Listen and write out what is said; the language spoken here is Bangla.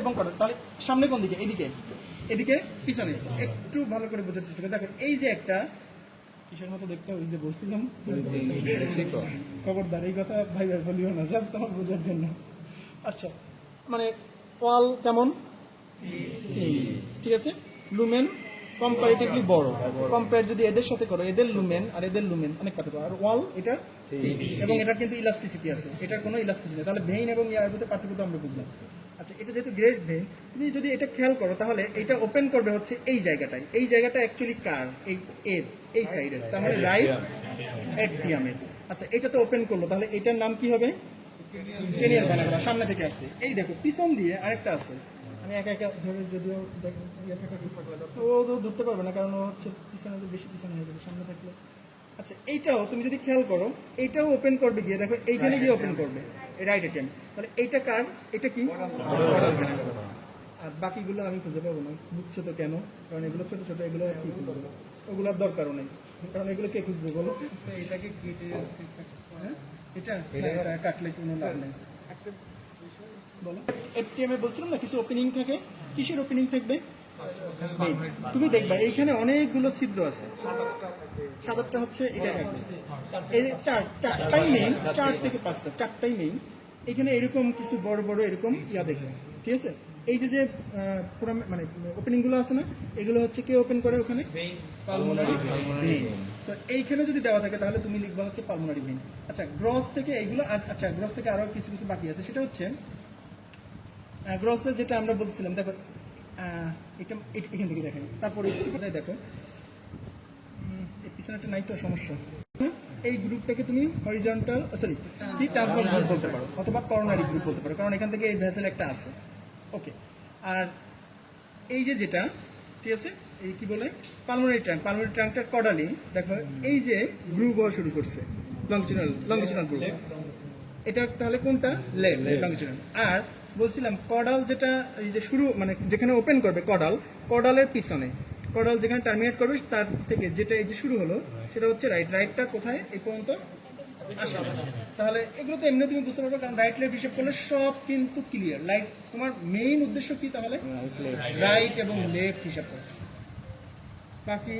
এবং কর্নার, তাহলে সামনে কোন দিকে? এদিকে, এদিকে পিছনে। একটু ভালো করে বোঝার চেষ্টা করে দেখো, এই যে একটা কিসের মতো দেখতে, ওই যে বলছিলাম খবরদার এই কথা ভাই ভাই বলিও না, জাস্ট তোমার বোঝার জন্য। আচ্ছা, মানে ওয়াল কেমন? ঠিক আছে, লুমেন কম্পারেটিভলি বড়। কম্পেয়ার যদি এদের সাথে করো, এদের লুমেন আর এদের লুমেন অনেক পার্থক্য। আর ওয়াল এটা এবং এটা কিন্তু ইলাস্টিসিটি আছে, এটার কোনো ইলাস্টিসিটি নেই। তাহলে ভেইন এবং ইয়ার ভিতরে পার্থক্য তো আমরা বুঝলাম। আচ্ছা, এটা যেহেতু গ্রেড ভেইন, তুমি যদি এটা খেয়াল করো তাহলে এটা ওপেন করবে হচ্ছে এই জায়গাটায়। এই জায়গাটা অ্যাকচুয়ালি কার? এই সাইডের, তার মানে রাইট এটিএমের। আচ্ছা, এটা তো ওপেন করলো, তাহলে এটার নাম কি হবে? কেনিয়ার বানাগোলা, সামনে থেকে আসছে। এই দেখো পিছন দিয়ে আরেকটা আছে, আমি একা একা ধরে যদিও ও ধরতে পারবে না, কারণ ও হচ্ছে পিছনে বেশি পিছনে হয়ে গেছে, সামনে থাকলে। আচ্ছা, এইটাও তুমি যদি খেয়াল করো, এইটাও ওপেন করবে গিয়ে দেখো এইখানে গিয়ে ওপেন করবে রাইট অ্যাটেম্প। তাহলে এইটা কার? এটা কি? আর বাকিগুলো আমি খুঁজে পাবো না, বুঝছো তো কেন? কারণ এগুলো ছোট ছোট, এগুলো কি খুঁজবো, ওগুলোর দরকারও নেই, কারণ এগুলো কে খুঁজবে বলো? এটাকে কেটে এটা কাটলে কোনো লাভ নেই। বলো, এফটিএমে বলছিলাম না কিছু ওপেনিং থাকে। কিসের ওপেনিং থাকবে? তুমি দেখবা এইখানে অনেকগুলো ছিদ্র আছে, 7-8টা হচ্ছে এটা থাকবে। এই চারটাই মেইন, 4 থেকে 5টা, চারটাই মেইন। এখানে এরকম কিছু বড় বড় এরকম ইয়া দেখবে, ঠিক আছে? এই যে পুরো মানে ওপেনিং গুলো আছে না, এগুলো হচ্ছে কে ওপেন করে? ওখানে পালমোনারি ভেইন। এইখানে যদি দেওয়া থাকে তাহলে তুমি লিখবা হচ্ছে পালমোনারি ভেইন। আচ্ছা, গ্রস থেকে এইগুলো, আচ্ছা গ্রস থেকে আরো কিছু কিছু বাকি আছে, সেটা হচ্ছে গ্রসে যেটা আমরা বলছিলাম। দেখো এটা এখান থেকে দেখেন, তারপরে দেখো এই পিছনেটা নাই তো সমস্যা। এই গ্রুপটাকে তুমি হরিজন্টাল কি ট্রান্সভার্স গ্রুপ বলতে পারো, অথবা করোনারি গ্রুপ বলতে পারো, কারণ এখান থেকে এই ভেসেল একটা আছে। ওকে, আর এই যে যেটা, ঠিক আছে, এই কি বলে পালমোনারি ট্রাঙ্ক। পালমোনারি ট্রাঙ্কটার কর্ডালি দেখো এই যে গ্রুপ হওয়া শুরু করছে, লঙ্গিচুনাল গ্রুপ। এটা তাহলে কোনটা? লেফট লঙ্গিচুনাল। আর বলছিলাম কডাল যেটা এই যে শুরু মানে যেখানে ওপেন করবে কডালের পিছনে, কডাল যেখানে টার্মিনেট করবে তার থেকে যেটা এই যে শুরু হলো সেটা হচ্ছে রাইট। রাইটটা কোথায়? এই পর্যন্ত আসে। তাহলে এগুলো তো এমনি তুমি বুঝতে পারবে, কারণ রাইট লেফট হিসেব করলে সব কিন্তু ক্লিয়ার। লাইট তোমার মেইন উদ্দেশ্য কি তাহলে? রাইট এবং লেফট হিসাব করা। বাকি